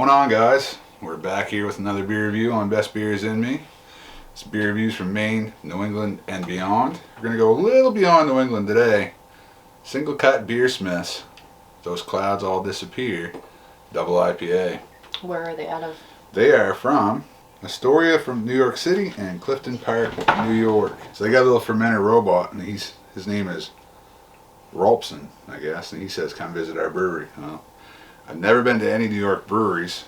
going on, guys? We're back here with another beer review on Best Beers in Me. It's beer reviews from Maine, New England, and beyond. We're going to go a little beyond New England today. Singlecut Beersmiths. Those clouds all disappear. Double IPA. Where are they out of? They are from Astoria from New York City and Clifton Park, New York. So they got a little fermenter robot, and his name is Rolpson, I guess, and he says come visit our brewery. Well, I've never been to any New York breweries.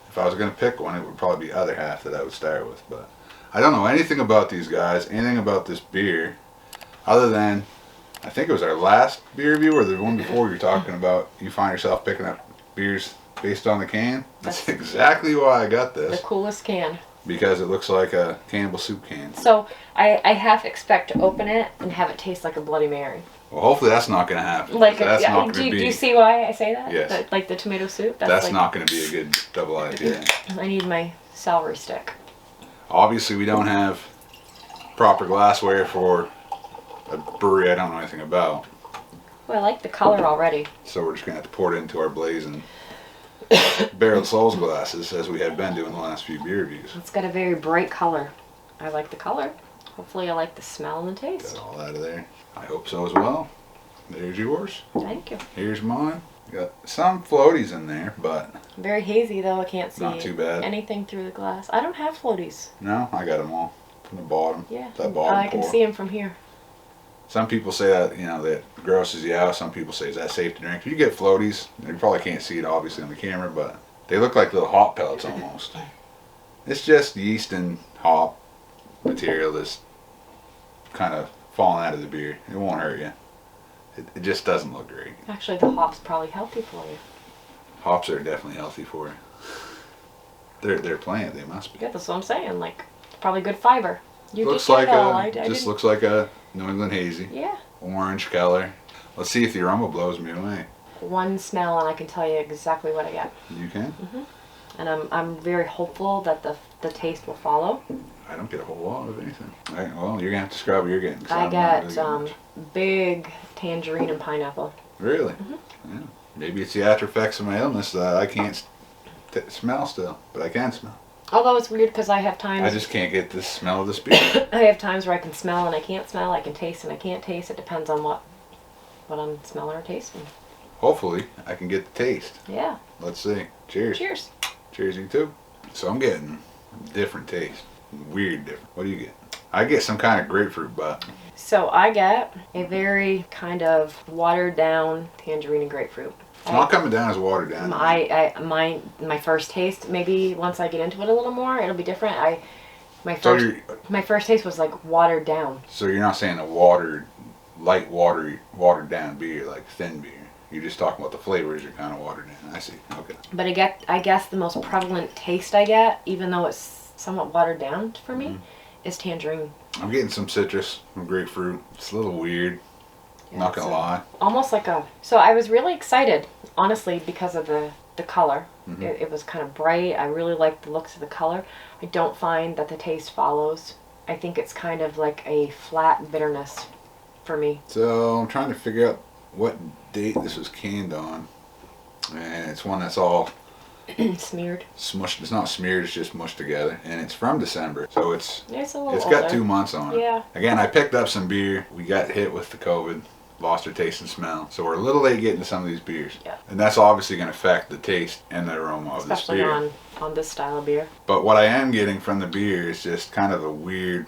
If I was going to pick one, it would probably be other half that I would start with. But I don't know anything about these guys, anything about this beer, other than I think it was our last beer review or the one before you were talking about you find yourself picking up beers based on the can. That's exactly why I got this. The coolest can. Because it looks like a Campbell soup can. So I half expect to open it and have it taste like a Bloody Mary. Well, hopefully that's not going to happen. Do you see why I say that? Yes. Like the tomato soup? That's like, not going to be a good double IPA. I need my celery stick. Obviously, we don't have proper glassware for a brewery I don't know anything about. Well, I like the color already. So we're just going to have to pour it into our blazing barrel souls glasses as we have been doing the last few beer reviews. It's got a very bright color. I like the color. Hopefully I like the smell and the taste. Got all out of there. I hope so as well. There's yours. Thank you. Here's mine. Got some floaties in there, but very hazy though. I can't see not too bad. Anything through the glass. I don't have floaties. No, I got them all from the bottom. Yeah, that bottom I can see them from here. Some people say that, that grosses you out. Some people say, is that safe to drink? If you get floaties, you probably can't see it obviously on the camera, but they look like little hop pellets almost. It's just yeast and hop material that's kind of falling out of the beer. It won't hurt you. It just doesn't look great. Actually, the hop's probably healthy for you. Hops are definitely healthy for you. They're plant, they must be. Yeah, that's what I'm saying. Like, probably good fiber. Looks like looks like a New England hazy. Yeah. Orange color. Let's see if the aroma blows me away. One smell and I can tell you exactly what I get. You can? Mm-hmm. And I'm very hopeful that the taste will follow. I don't get a whole lot of anything. All right, well, you're going to have to describe what you're getting. I got big tangerine and pineapple. Really? Mm-hmm. Yeah. Maybe it's the after effects of my illness that I can't smell still, but I can smell. Although it's weird because I have times... I just can't get the smell of this beer. I have times where I can smell and I can't smell. I can taste and I can't taste. It depends on what I'm smelling or tasting. Hopefully, I can get the taste. Yeah. Let's see. Cheers. Cheers. Cheers, you too. So I'm getting different taste. Weird different. What do you get? I get some kind of grapefruit, but... So I get a very kind of watered down tangerine and grapefruit. It's not coming down as watered down. My first taste, maybe once I get into it a little more, it'll be different. My first taste was like watered down. So you're not saying a watered down beer, like thin beer. You're just talking about the flavors are kind of watered down. I see. Okay. But I guess the most prevalent taste I get, even though it's somewhat watered down for me, is tangerine. I'm getting some citrus, some grapefruit. It's a little weird. Yeah, not gonna lie. Almost like So I was really excited, honestly, because of the color. Mm-hmm. It was kind of bright. I really liked the looks of the color. I don't find that the taste follows. I think it's kind of like a flat bitterness for me. So I'm trying to figure out what date this was canned on. And it's one that's all smeared. Smushed. It's not smeared, it's just mushed together. And it's from December. So it's a little got older. 2 months on it. Yeah. Again, I picked up some beer. We got hit with the COVID. Lost our taste and smell. So we're a little late getting to some of these beers. Yeah. And that's obviously going to affect the taste and the aroma of this beer. Especially on this style of beer. But what I am getting from the beer is just kind of a weird,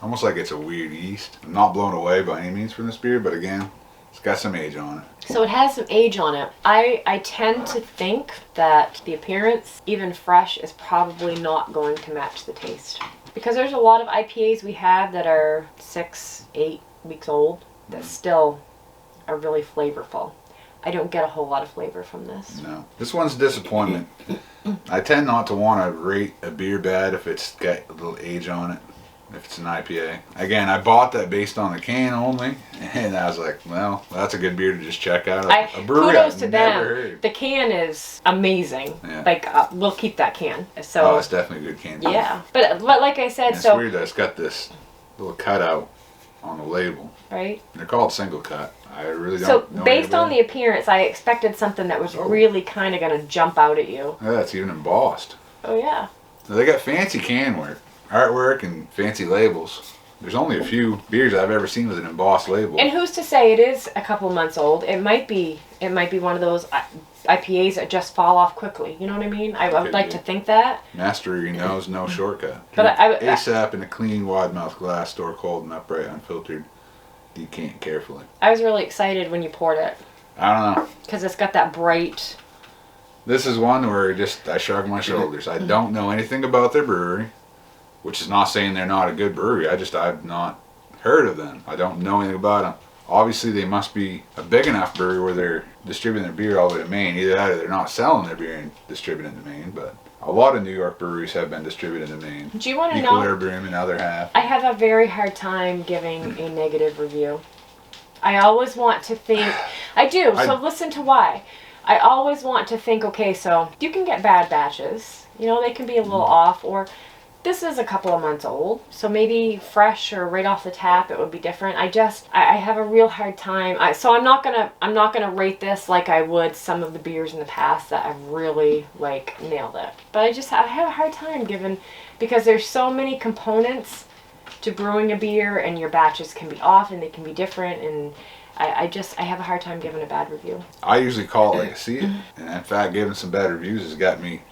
almost like it's a weird yeast. I'm not blown away by any means from this beer, but again, it's got some age on it. So it has some age on it. I tend to think that the appearance, even fresh, is probably not going to match the taste. Because there's a lot of IPAs we have that are 6, 8 weeks old that still are really flavorful. I don't get a whole lot of flavor from this. No. This one's a disappointment. I tend not to want to rate a beer bad if it's got a little age on it. If it's an IPA. Again, I bought that based on the can only, and I was like, well, that's a good beer to just check out. A brewery kudos to them. Heard. The can is amazing. Yeah. Like, we'll keep that can. So, it's definitely a good can. Yeah. But like I said, it's weird that it's got this little cutout on the label. Right. And they're called Singlecut. I really don't So know based on anybody. the appearance, I expected something that was really kind of going to jump out at you. Yeah, it's even embossed. Oh yeah. So they got fancy can work, artwork, and fancy labels. There's only a few beers I've ever seen with an embossed label. And who's to say it is a couple months old? It might be one of those IPAs that just fall off quickly. You know what I mean? I would like to think that. Mastery knows no shortcut. But ASAP in a clean, wide-mouth glass, store cold and upright, unfiltered. Decant carefully. I was really excited when you poured it. I don't know. Because it's got that bright... This is one where I shrug my shoulders. I don't know anything about their brewery, which is not saying they're not a good brewery. I've not heard of them. I don't know anything about them. Obviously, they must be a big enough brewery where they're distributing their beer all the way to Maine. Either that or they're not selling their beer and distributing it to Maine, but a lot of New York breweries have been distributed to Maine. Do you want to know? Equilibrium and other half. I have a very hard time giving a negative review. I always want to think... I do, so listen to why. I always want to think, okay, so you can get bad batches. You know, they can be a little off, or this is a couple of months old, so maybe fresh or right off the tap it would be different. I have a real hard time. So I'm not gonna rate this like I would some of the beers in the past that I've really nailed it. But I have a hard time because there's so many components to brewing a beer, and your batches can be off and they can be different, and I have a hard time giving a bad review. I usually call it like I see it, and in fact giving some bad reviews has got me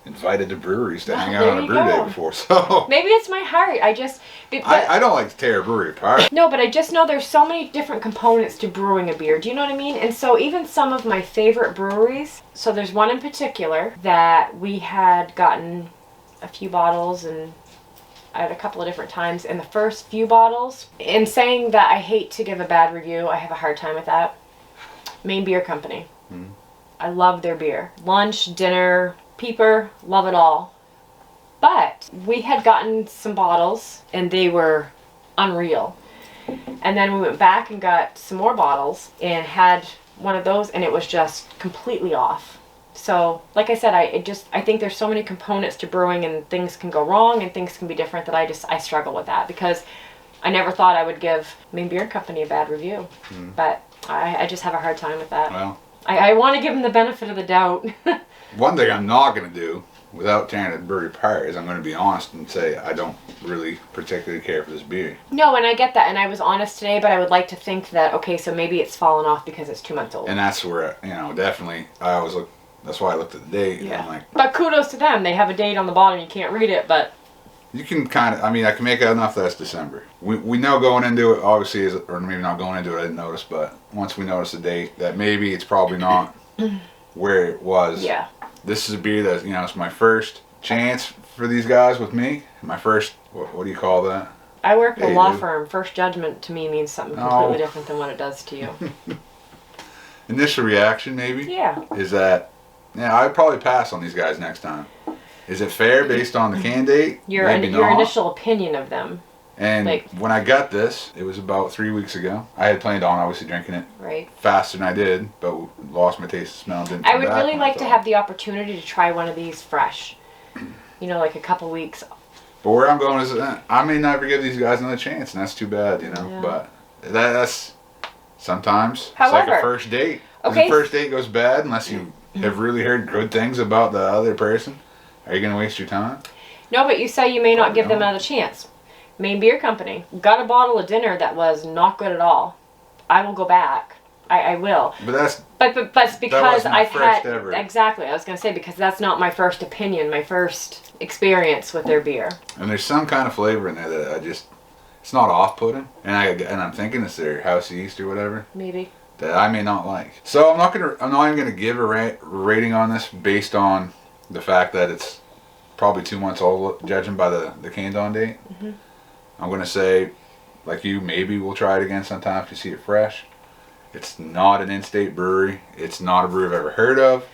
invited to breweries to hang out on a brew day before, so... Maybe it's my heart. I don't like to tear a brewery apart. No, but I just know there's so many different components to brewing a beer. Do you know what I mean? And so even some of my favorite breweries, so there's one in particular that we had gotten a few bottles and at a couple of different times, and the first few bottles, in saying that I hate to give a bad review, I have a hard time with that. Maine Beer Company. Mm. I love their beer. Lunch, dinner, peeper, love it all. But we had gotten some bottles and they were unreal. And then we went back and got some more bottles and had one of those, and it was just completely off. So, like I said, I think there's so many components to brewing, and things can go wrong and things can be different, that I struggle with that, because I never thought I would give Maine Beer Company a bad review. Mm. But I just have a hard time with that. Well, I want to give them the benefit of the doubt. One thing I'm not going to do, without tearing the brewery apart, is I'm going to be honest and say I don't really particularly care for this beer. No, and I get that, and I was honest today, but I would like to think that, okay, so maybe it's fallen off because it's 2 months old. And that's where, definitely, that's why I looked at the date. Yeah. And I'm like, but kudos to them. They have a date on the bottom. You can't read it, but... You can kind of, I can make out enough that's December. We know going into it, obviously, or maybe not going into it, I didn't notice, but once we notice the date, that maybe it's probably not where it was. Yeah. This is a beer that, it's my first chance for these guys with me. My first, what do you call that? I work in a law firm. First judgment to me means something completely different than what it does to you. Initial reaction, maybe? Yeah. Is that, I'd probably pass on these guys next time. Is it fair based on the can date? Your initial opinion of them. And when I got this, it was about 3 weeks ago. I had planned on obviously drinking it faster than I did, but lost my taste and smell. And didn't I would really like to have the opportunity to try one of these fresh. Like a couple weeks. But where I'm going is, I may never give these guys another chance, and that's too bad, Yeah. But that's sometimes. However, it's like a first date. Okay. The first date goes bad unless you have really heard good things about the other person. Are you going to waste your time? No, but you say you may not give them another chance. Maine Beer Company got a bottle of dinner that was not good at all. I will go back. I will. But that's because I've had ever. Exactly. I was going to say, because that's not my first opinion, my first experience with their beer. And there's some kind of flavor in there that it's not off-putting, and I'm thinking it's their house yeast or whatever. Maybe. That I may not like. So I'm not even gonna give a rating on this based on the fact that it's probably 2 months old, judging by the canned on date. Mm-hmm. I'm gonna say, like you, maybe we'll try it again sometime if you see it fresh. It's not an in-state brewery. It's not a brewery I've ever heard of.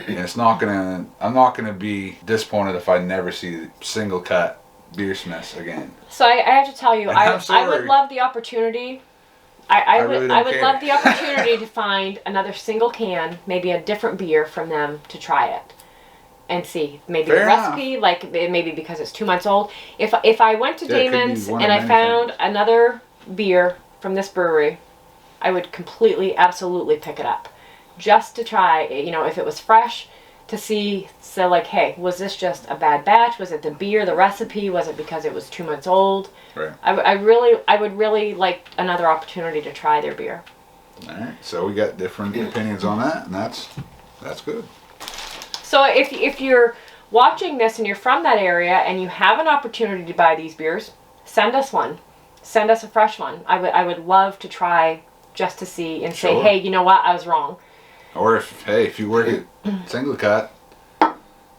And I'm not gonna be disappointed if I never see Singlecut Beersmiths again. So I have to tell you, I would love the opportunity. I would love the opportunity to find another single can, maybe a different beer from them, to try it and see. Maybe a recipe, maybe because it's 2 months old. If I went to Damon's and I found another beer from this brewery, I would completely, absolutely pick it up. Just to try, you know, if it was fresh, to see, so like, hey, was this just a bad batch? Was it the beer, the recipe? Was it because it was 2 months old? Right. I would really like another opportunity to try their beer. All right. So we got different opinions on that, and that's good. So if you're watching this and you're from that area and you have an opportunity to buy these beers, send us one. Send us a fresh one. I would love to try just to see and say, hey, you know what? I was wrong. Or if you work at Singlecut,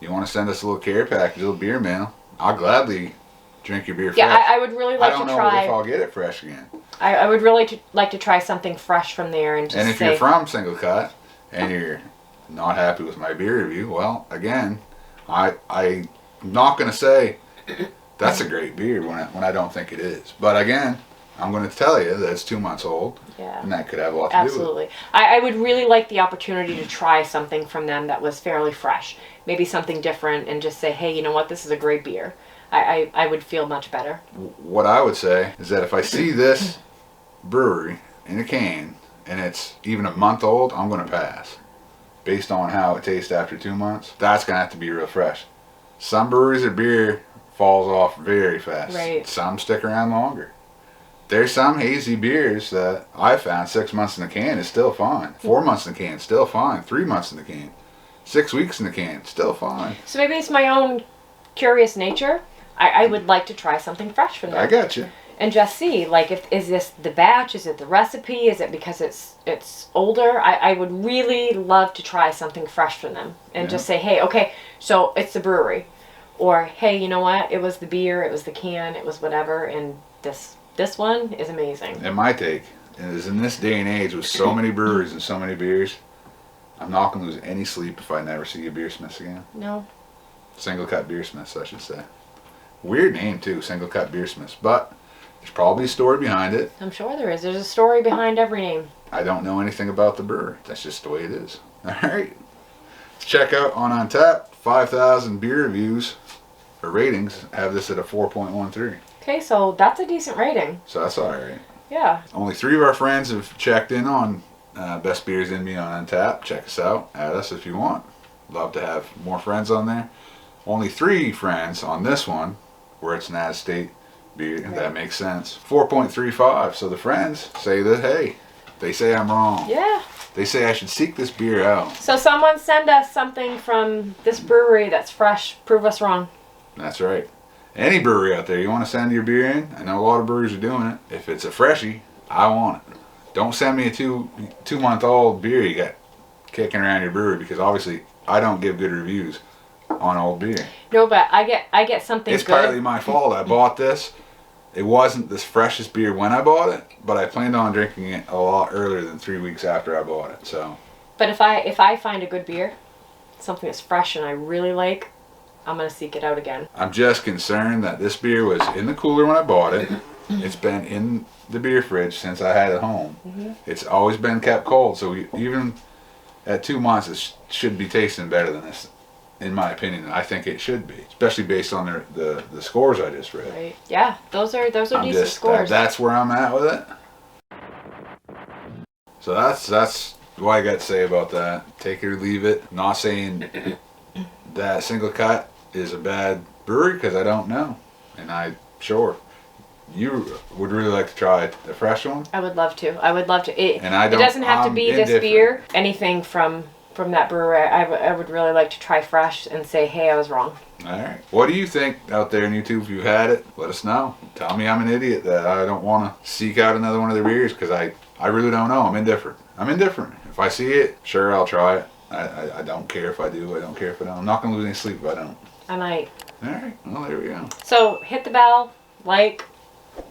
you want to send us a little care package, a little beer mail, I'll gladly drink your beer fresh. Yeah, I would really like to try. I don't know if I'll get it fresh again. I would really like to try something fresh from there and just And if you're from Singlecut and you're not happy with my beer review, well, again, I'm not going to say that's a great beer when I don't think it is. But again, I'm going to tell you that it's 2 months old, and that could have a lot to do with it. Absolutely. I would really like the opportunity to try something from them that was fairly fresh. Maybe something different and just say, hey, you know what, this is a great beer. I would feel much better. What I would say is that if I see this brewery in a can and it's even a month old, I'm going to pass. Based on how it tastes after 2 months, that's going to have to be real fresh. Some breweries, their beer falls off very fast. Right. Some stick around longer. There's some hazy beers that I found 6 months in the can is still fine. 4 months in the can, still fine. 3 months in the can. 6 weeks in the can, still fine. So maybe it's my own curious nature. I would like to try something fresh from them. I got you. And just see, like, is this the batch? Is it the recipe? Is it because it's older? I would really love to try something fresh from them. And just say, hey, okay, so it's the brewery. Or, hey, you know what? It was the beer, it was the can, it was whatever, and this one is amazing. And my take is in this day and age with so many breweries and so many beers, I'm not going to lose any sleep if I never see a Beersmiths again. No. Singlecut Beersmiths, I should say. Weird name too, Singlecut Beersmiths, but there's probably a story behind it. I'm sure there is. There's a story behind every name. I don't know anything about the brewery. That's just the way it is. All right. Let's check out on Untappd. 5,000 beer reviews or ratings. Have this at a 4.13. Okay, so that's a decent rating. So that's all right. Yeah. Only 3 of our friends have checked in on Best Beers in Me on Untappd. Check us out. Add us if you want. Love to have more friends on there. Only 3 friends on this one where it's an out-of-state beer. Right. That makes sense. 4.35. So the friends say that, hey, they say I'm wrong. Yeah. They say I should seek this beer out. So someone send us something from this brewery that's fresh. Prove us wrong. That's right. Any brewery out there, you want to send your beer in? I know a lot of breweries are doing it. If it's a freshie, I want it. Don't send me a two-month-old beer you got kicking around your brewery, because obviously I don't give good reviews on old beer. No, but I get something It's good. partly my fault. I bought this. It wasn't the freshest beer when I bought it, but I planned on drinking it a lot earlier than 3 weeks after I bought it. So. But if I find a good beer, something that's fresh and I really like, I'm gonna seek it out again. I'm just concerned that this beer was in the cooler when I bought it. It's been in the beer fridge since I had it home. Mm-hmm. It's always been kept cold, so even at 2 months, it should be tasting better than this. In my opinion, I think it should be, especially based on the scores I just read. Right. Yeah, those are decent scores. That's where I'm at with it. So that's what I got to say about that. Take it or leave it. Not saying that Singlecut is a bad brewery, because I don't know, and you would really like to try the fresh one. I would love to. It and it doesn't have to be this beer. Anything from that brewery, I would really like to try fresh and say, hey, I was wrong. All right. What do you think out there on YouTube? If you've had it, let us know. Tell me I'm an idiot that I don't want to seek out another one of their beers, because I really don't know. I'm indifferent. If I see it, sure, I'll try it. I don't care if I do. I don't care if I don't. I'm not going to lose any sleep if I don't. I might. All right. Well, there we go. So hit the bell, like.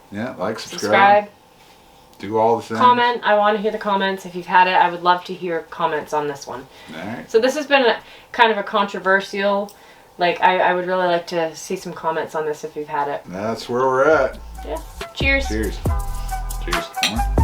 Yeah, like, subscribe. Do all the things. Comment. I want to hear the comments. If you've had it, I would love to hear comments on this one. All right. So this has been kind of a controversial, I would really like to see some comments on this if you've had it. That's where we're at. Yeah. Cheers. Cheers. Cheers. Come on.